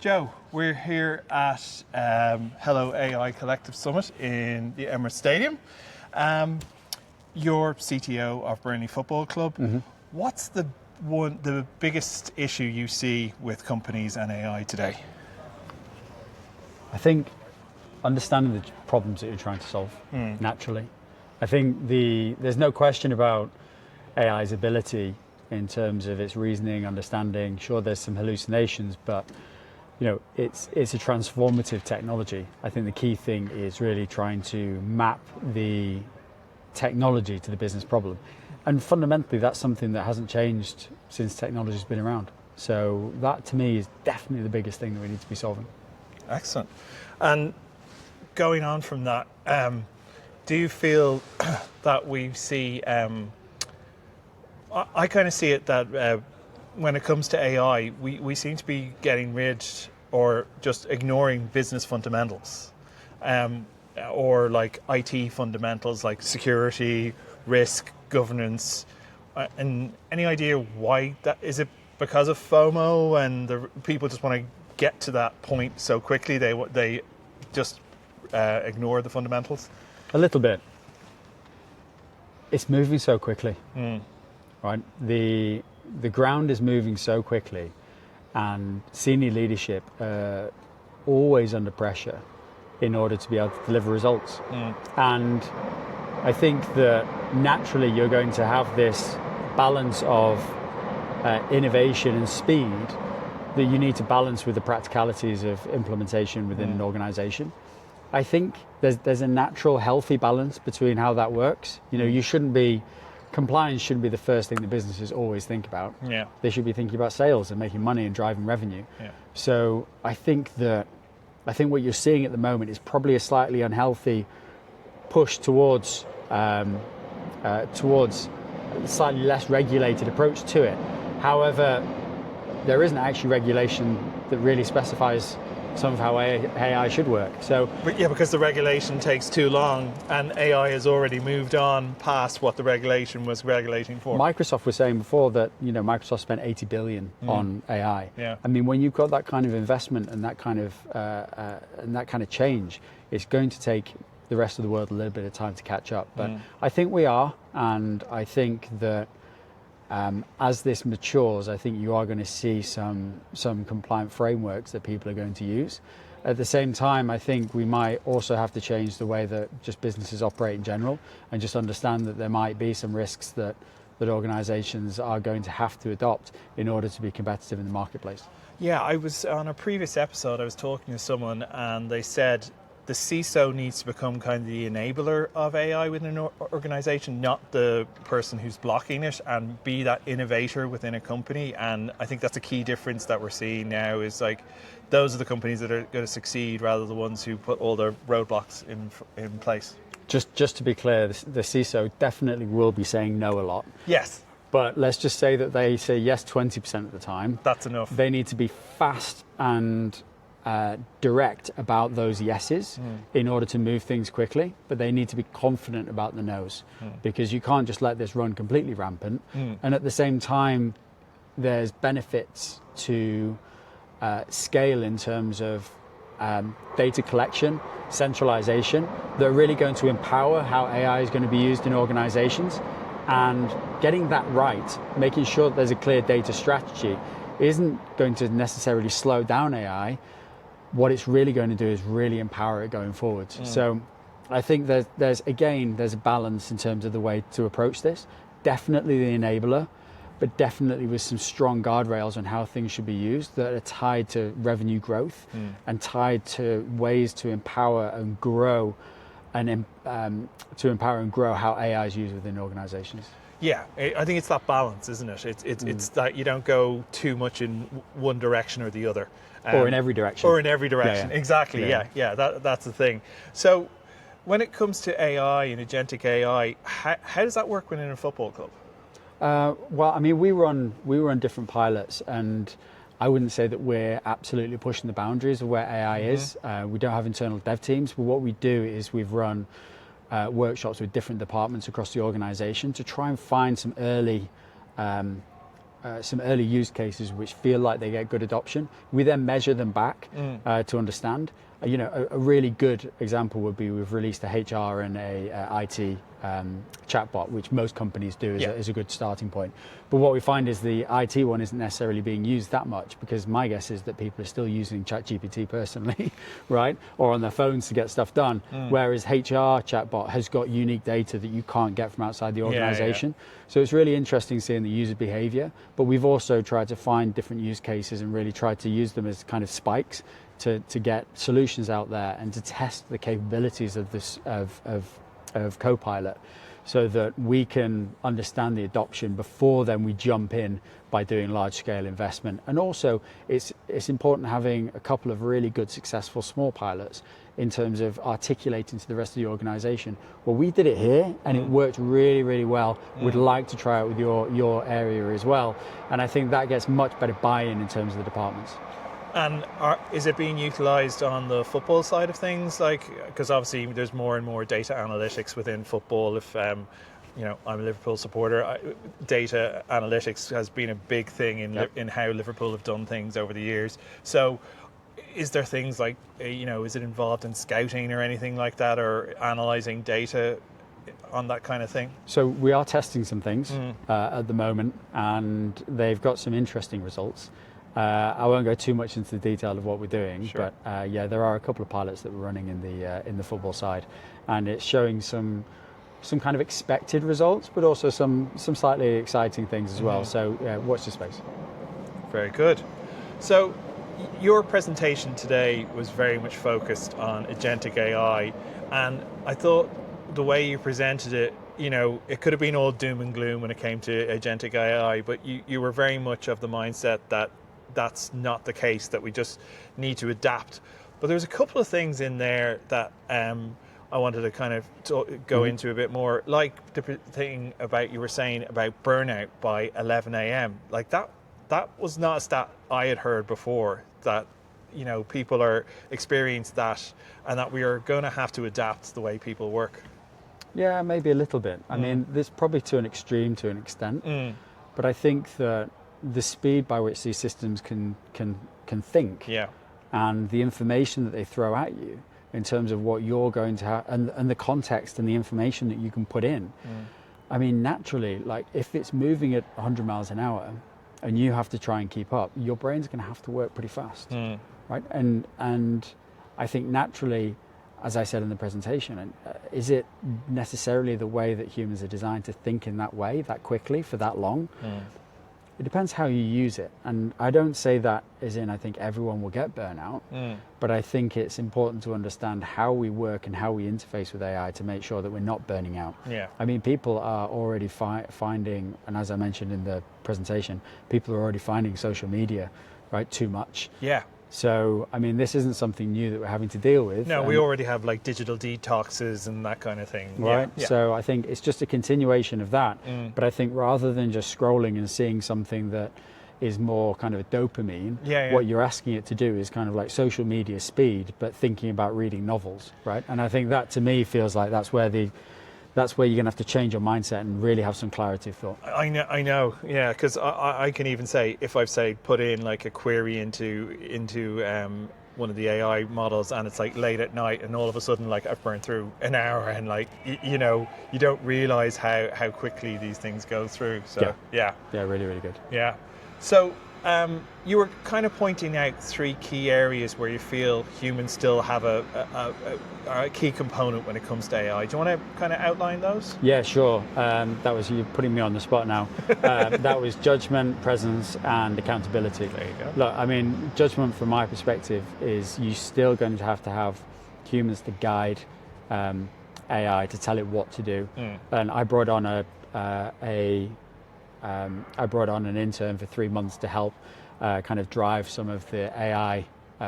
Joe, we're here at Hello AI Collective Summit in the Emirates Stadium. You're CTO of Burnley Football Club. Mm-hmm. What's the biggest issue you see with companies and AI today? I think understanding the problems that you're trying to solve naturally. I think there's no question about AI's ability in terms of its reasoning, understanding. Sure, there's some hallucinations, but it's a transformative technology. I think the key thing is really trying to map the technology to the business problem. And fundamentally, that's something that hasn't changed since technology's been around. So that, to me, is definitely the biggest thing that we need to be solving. Excellent. And going on from that, do you feel that we see... I kind of see it that when it comes to AI, we seem to be getting rid or just ignoring business fundamentals, or like IT fundamentals like security, risk, governance. And any idea why that is? It because of FOMO and the people just want to get to that point so quickly they just ignore the fundamentals? A little bit. It's moving so quickly. Right, the ground is moving so quickly, and senior leadership always under pressure in order to be able to deliver results. And I think that naturally you're going to have this balance of innovation and speed that you need to balance with the practicalities of implementation within an organization. I think there's a natural healthy balance between how that works. Compliance shouldn't be the first thing that businesses always think about. Yeah. They should be thinking about sales and making money and driving revenue. Yeah. So I think what you're seeing at the moment is probably a slightly unhealthy push towards a slightly less regulated approach to it. However, there isn't actually regulation that really specifies some of how AI should work. But yeah, because the regulation takes too long and AI has already moved on past what the regulation was regulating for. Microsoft was saying before that Microsoft spent 80 billion on AI. Yeah. I mean, when you've got that kind of investment and that kind of change, it's going to take the rest of the world a little bit of time to catch up. But I think we are, and I think that as this matures, I think you are going to see some compliant frameworks that people are going to use. At the same time, I think we might also have to change the way that just businesses operate in general, and just understand that there might be some risks that organizations are going to have to adopt in order to be competitive in the marketplace. Yeah, I was on a previous episode, I was talking to someone and they said the CISO needs to become kind of the enabler of AI within an organization, not the person who's blocking it, and be that innovator within a company. And I think that's a key difference that we're seeing now, is like those are the companies that are going to succeed rather than the ones who put all their roadblocks in place. Just to be clear, the CISO definitely will be saying no a lot. Yes. But let's just say that they say yes 20% of the time. That's enough. They need to be fast and direct about those yeses in order to move things quickly, but they need to be confident about the no's, because you can't just let this run completely rampant. And at the same time, there's benefits to scale in terms of data collection, centralization, that are really going to empower how AI is going to be used in organizations. And getting that right, making sure that there's a clear data strategy, isn't going to necessarily slow down AI. What it's really going to do is really empower it going forwards. So I think there's a balance in terms of the way to approach this. Definitely the enabler, but definitely with some strong guardrails on how things should be used that are tied to revenue growth and tied to ways to empower and grow how AI is used within organizations. Yeah, I think it's that balance, isn't it? It's that you don't go too much in one direction or the other. Or in every direction. Yeah. Exactly, yeah. That's the thing. So when it comes to AI and agentic AI, how does that work within a football club? Well, I mean, we run different pilots, and I wouldn't say that we're absolutely pushing the boundaries of where AI is. We don't have internal dev teams, but what we do is we've run workshops with different departments across the organization to try and find some early some early use cases which feel like they get good adoption. We then measure them back to understand. A really good example would be we've released a HR and a IT chatbot, which most companies do as a good starting point. But what we find is the IT one isn't necessarily being used that much, because my guess is that people are still using ChatGPT personally, right? Or on their phones to get stuff done. Whereas HR chatbot has got unique data that you can't get from outside the organization. So it's really interesting seeing the user behavior. But we've also tried to find different use cases and really tried to use them as kind of spikes to get solutions out there and to test the capabilities of this of Copilot, so that we can understand the adoption before then we jump in by doing large scale investment. And also it's important having a couple of really good successful small pilots in terms of articulating to the rest of the organization, well, we did it here and it worked really, really well. We'd like to try it with your area as well. And I think that gets much better buy-in in terms of the departments. And is it being utilised on the football side of things? Because obviously there's more and more data analytics within football. If I'm a Liverpool supporter, data analytics has been a big thing in how Liverpool have done things over the years. So, is there things like is it involved in scouting or anything like that, or analysing data on that kind of thing? So we are testing some things at the moment, and they've got some interesting results. I won't go too much into the detail of what we're doing, but there are a couple of pilots that we're running in the football side, and it's showing some kind of expected results, but also some slightly exciting things as well. So watch this space. Very good. So your presentation today was very much focused on agentic AI, and I thought the way you presented it, it could have been all doom and gloom when it came to agentic AI, but you were very much of the mindset that that's not the case, that we just need to adapt. But there's a couple of things in there that I wanted to kind of go into a bit more, like the thing about you were saying about burnout by 11 a.m. Like that was not a stat I had heard before, that people are experiencing that, and that we are going to have to adapt the way people work. Yeah, maybe a little bit. I mean, this probably to an extreme, to an extent, but I think that the speed by which these systems can think, and the information that they throw at you in terms of what you're going to have, and the context and the information that you can put in. I mean, naturally, like if it's moving at 100 miles an hour and you have to try and keep up, your brain's going to have to work pretty fast, right? And I think naturally, as I said in the presentation, is it necessarily the way that humans are designed to think in that way, that quickly, for that long? It depends how you use it. And I don't say that as in I think everyone will get burnout, but I think it's important to understand how we work and how we interface with AI to make sure that we're not burning out. I mean, people are already finding, and as I mentioned in the presentation, people are already finding social media, right, too much. So, I mean, this isn't something new that we're having to deal with. No, we already have like digital detoxes and that kind of thing. Right. So I think it's just a continuation of that. But I think rather than just scrolling and seeing something that is more kind of a dopamine, what you're asking it to do is kind of like social media speed, but thinking about reading novels, right? And I think that to me feels like that's where you're going to have to change your mindset and really have some clarity of thought. I know, yeah, because I can even say, if I've put in like a query into one of the AI models, and it's like late at night, and all of a sudden like I've burned through an hour, and like you don't realize how quickly these things go through. So yeah, really, really good. Yeah. So you were kind of pointing out 3 key areas where you feel humans still have a key component when it comes to AI. Do you want to kind of outline those? Yeah, sure. That was, you're putting me on the spot now. That was judgment, presence, and accountability. There you go. Look, I mean, judgment from my perspective is you're still going to have humans to guide AI, to tell it what to do. And I brought on an intern for 3 months to help kind of drive some of the AI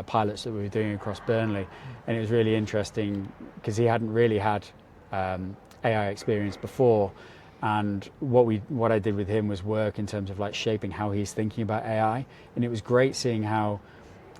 pilots that we were doing across Burnley. And it was really interesting because he hadn't really had AI experience before. And what I did with him was work in terms of like shaping how he's thinking about AI. And it was great seeing how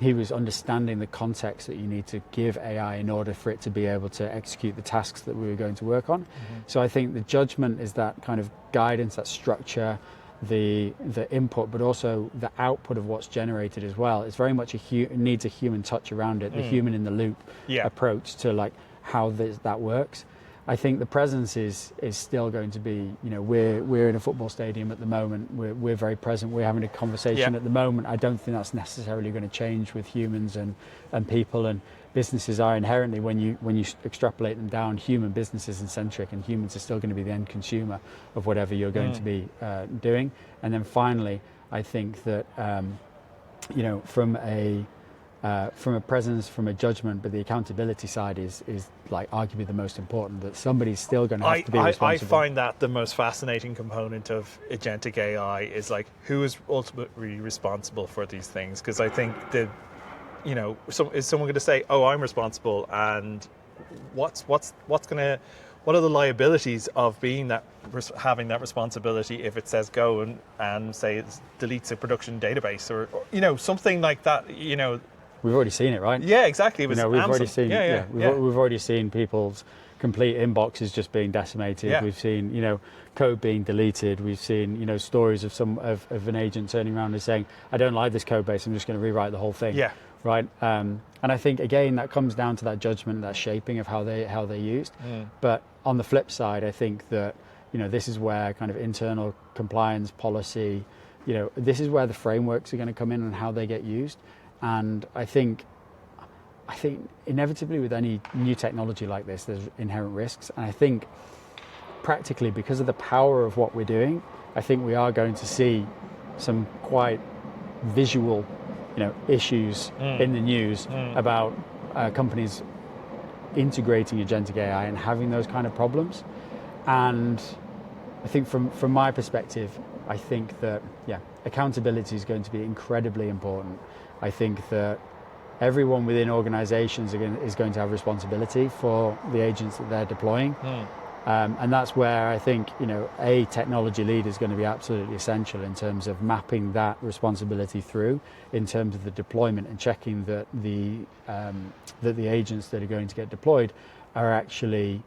he was understanding the context that you need to give AI in order for it to be able to execute the tasks that we were going to work on. So I think the judgment is that kind of guidance, that structure, the input, but also the output of what's generated as well. It's very much needs a human touch around it, the human in the loop approach to like how that works. I think the presence is still going to be, we're in a football stadium at the moment. We're very present. We're having a conversation at the moment. I don't think that's necessarily going to change with humans and people, and businesses are inherently, when you extrapolate them down, human businesses and centric, and humans are still going to be the end consumer of whatever you're going to be doing. And then finally, I think that from a presence, from a judgment, but the accountability side is like arguably the most important, that somebody's still going to have to be responsible. I find that the most fascinating component of agentic AI is like, who is ultimately responsible for these things? Because I think that, is someone going to say, oh, I'm responsible, and what are the liabilities of having that responsibility if it says go and say it deletes a production database or something like that, We've already seen it, right? Yeah, exactly. It was we've already seen. We've already seen people's complete inboxes just being decimated. Yeah. We've seen, code being deleted. We've seen, stories of of an agent turning around and saying, "I don't like this code base. I'm just going to rewrite the whole thing." Yeah. Right. And I think again that comes down to that judgment, that shaping of how they're used. But on the flip side, I think that this is where kind of internal compliance policy, this is where the frameworks are going to come in and how they get used. And I think inevitably with any new technology like this, there's inherent risks. And I think practically, because of the power of what we're doing, I think we are going to see some quite visual, issues in the news about companies integrating agentic AI and having those kind of problems. And I think from my perspective, I think that, accountability is going to be incredibly important. I think that everyone within organizations is going to have responsibility for the agents that they're deploying. And that's where I think, a technology lead is going to be absolutely essential in terms of mapping that responsibility through, in terms of the deployment and checking that the agents that are going to get deployed are actually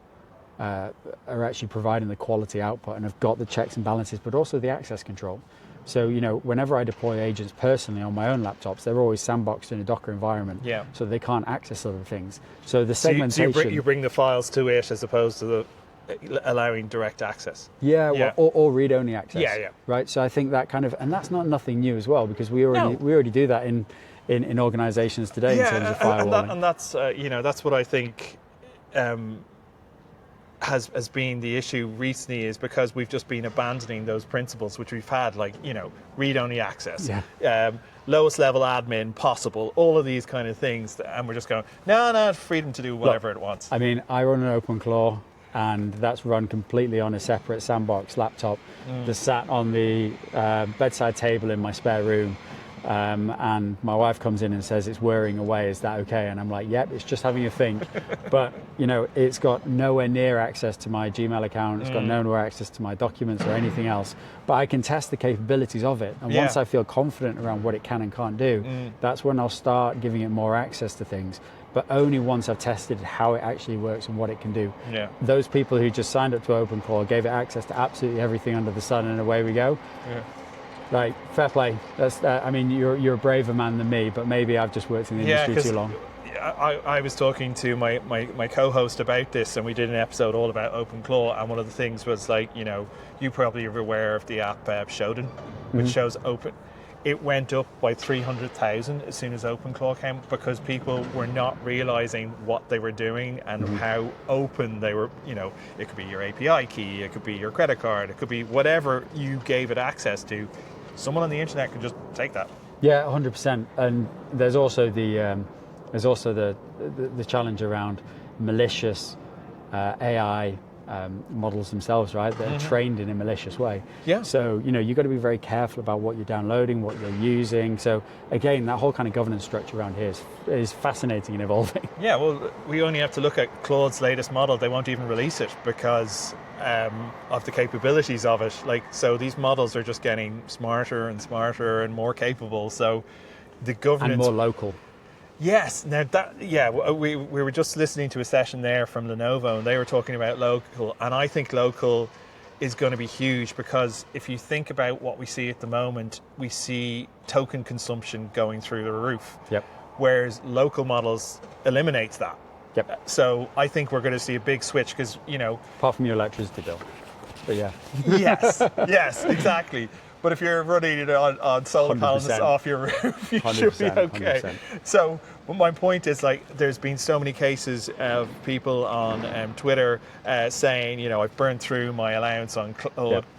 providing the quality output and have got the checks and balances, but also the access control. So, whenever I deploy agents personally on my own laptops, they're always sandboxed in a Docker environment, so they can't access other things. So the segmentation... So you bring the files to it as opposed to allowing direct access. Or read-only access. Yeah. Right. So I think that kind of, and that's not nothing new as well, because we already do that in organizations today in terms of firewalling. And that's that's what I think has been the issue recently, is because we've just been abandoning those principles which we've had, like read-only access, lowest level admin possible, all of these kind of things, and we're just going no, freedom to do whatever it wants. I mean, I run an OpenClaw, and that's run completely on a separate sandbox laptop that's sat on the bedside table in my spare room. And my wife comes in and says it's whirring away, is that okay? And I'm like, yep, it's just having a think. But it's got nowhere near access to my Gmail account, it's got nowhere access to my documents or anything else, but I can test the capabilities of it, and once I feel confident around what it can and can't do, that's when I'll start giving it more access to things, but only once I've tested how it actually works and what it can do. Those people who just signed up to OpenClaw gave it access to absolutely everything under the sun, and away we go. Like, fair play. That's I mean, you're a braver man than me, but maybe I've just worked in the industry too long. I was talking to my co-host about this, and we did an episode all about OpenClaw, and one of the things was like, you probably are aware of the app Shodan, which shows open. It went up by 300,000 as soon as OpenClaw came, because people were not realizing what they were doing and how open they were. It could be your API key, it could be your credit card, it could be whatever you gave it access to. Someone on the internet could just take that. Yeah, 100%. And there's also the challenge around malicious AI models themselves, right? They're trained in a malicious way. So you've got to be very careful about what you're downloading, what you're using. So again, that whole kind of governance structure around here is fascinating and evolving. Yeah, well, we only have to look at Claude's latest model. They won't even release it because of the capabilities of it. So these models are just getting smarter and smarter and more capable. So the governance... And more local. Yes. Now we were just listening to a session there from Lenovo, and they were talking about local, and I think local is going to be huge, because if you think about what we see at the moment, we see token consumption going through the roof. Yep. Whereas local models eliminates that. Yep. So I think we're going to see a big switch, because, Apart from your electricity bill. But yeah. Yes, exactly. But if you're running it on solar 100%. panels off your roof, you should be okay. 100%. So my point is, like, there's been so many cases of people on Twitter saying, I've burned through my allowance on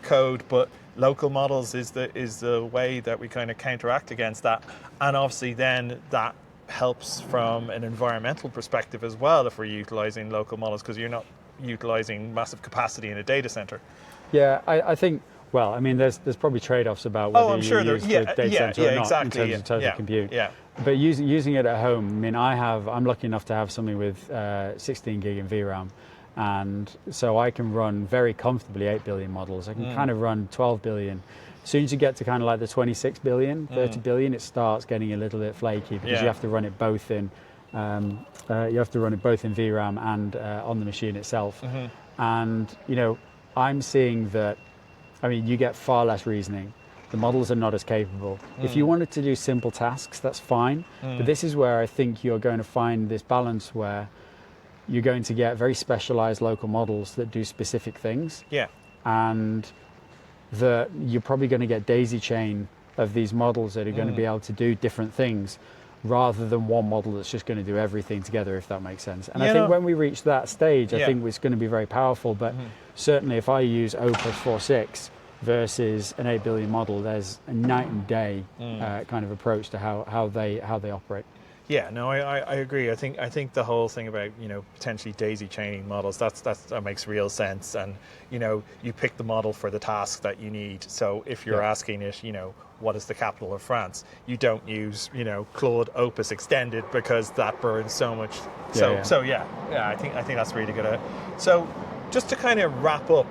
code, but local models is the way that we kind of counteract against that. And obviously then that helps from an environmental perspective as well, if we're utilizing local models, because you're not utilizing massive capacity in a data center. Yeah, I think, well, I mean, there's probably trade-offs about whether you use the data center or not, exactly, in terms of total compute. Yeah. But using it at home, I mean, I'm lucky enough to have something with 16 gig in VRAM. And so I can run very comfortably 8 billion models. I can kind of run 12 billion. As soon as you get to kind of like the 26 billion, 30 billion, it starts getting a little bit flaky, because you have to run it both in VRAM and on the machine itself. And I'm seeing that, I mean, you get far less reasoning. The models are not as capable. If you wanted to do simple tasks, that's fine. But this is where I think you're going to find this balance where you're going to get very specialized local models that do specific things. Yeah. And that you're probably going to get daisy chain of these models that are going to be able to do different things, rather than one model that's just going to do everything together, if that makes sense. And I think when we reach that stage, I think it's going to be very powerful. But certainly if I use Opus 4.6 versus an 8 billion model, there's a night and day kind of approach to how they operate. Yeah, no, I agree. I think the whole thing about potentially daisy chaining models, that makes real sense. And you pick the model for the task that you need. So if you're asking it, what is the capital of France, you don't use Claude Opus Extended, because that burns so much. I think that's really good. So just to kind of wrap up,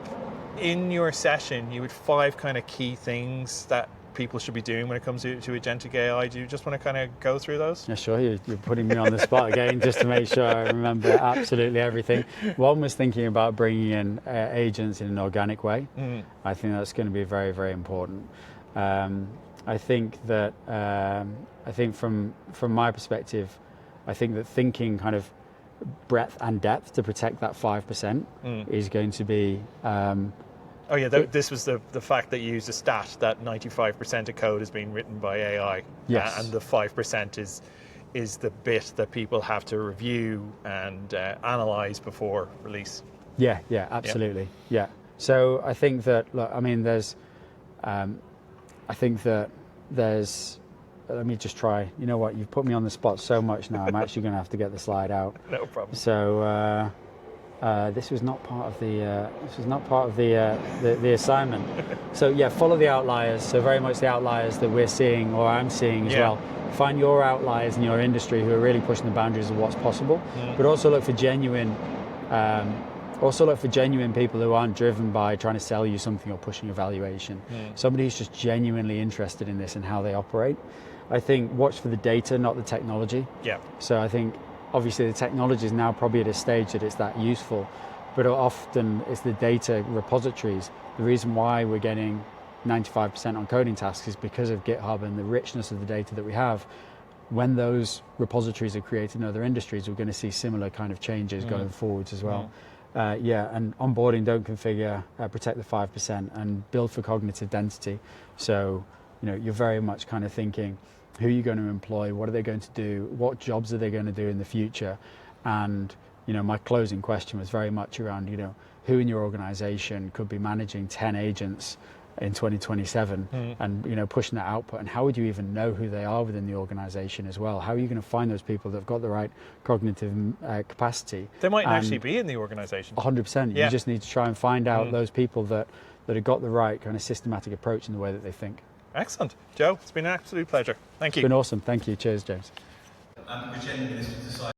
in your session, you had 5 kind of key things that people should be doing when it comes to agentic AI. Do you just want to kind of go through those? Yeah, sure. You're putting me on the spot again, just to make sure I remember absolutely everything. One was thinking about bringing in agents in an organic way. I think that's going to be very, very important. I think that from my perspective, I think that thinking kind of breadth and depth to protect that 5% is going to be. This was the fact that you used a stat that 95% of code is being written by AI. Yes. And the 5% is the bit that people have to review and analyze before release. Yeah, absolutely. Yeah. So I think that, look, I mean, let me just try. You know what? You've put me on the spot so much now. I'm actually going to have to get the slide out. No problem. So. This was not part of the assignment. So yeah, follow the outliers. So very much the outliers that we're seeing, or I'm seeing as well. Find your outliers in your industry who are really pushing the boundaries of what's possible. But also look for genuine people who aren't driven by trying to sell you something or pushing a valuation. Somebody who's just genuinely interested in this and how they operate. I think watch for the data, not the technology. Yeah. So I think. Obviously, the technology is now probably at a stage that it's that useful, but often it's the data repositories. The reason why we're getting 95% on coding tasks is because of GitHub and the richness of the data that we have. When those repositories are created in other industries, we're going to see similar kind of changes going forwards as well. And onboarding, don't configure, protect the 5%, and build for cognitive density. So, you're very much kind of thinking, who are you going to employ? What are they going to do? What jobs are they going to do in the future? And, my closing question was very much around, who in your organization could be managing 10 agents in 2027 and, pushing that output? And how would you even know who they are within the organization as well? How are you going to find those people that have got the right cognitive capacity? They might actually be in the organization. 100%. You just need to try and find out those people that have got the right kind of systematic approach in the way that they think. Excellent. Joe, it's been an absolute pleasure. Thank you. It's been awesome. Thank you. Cheers, James.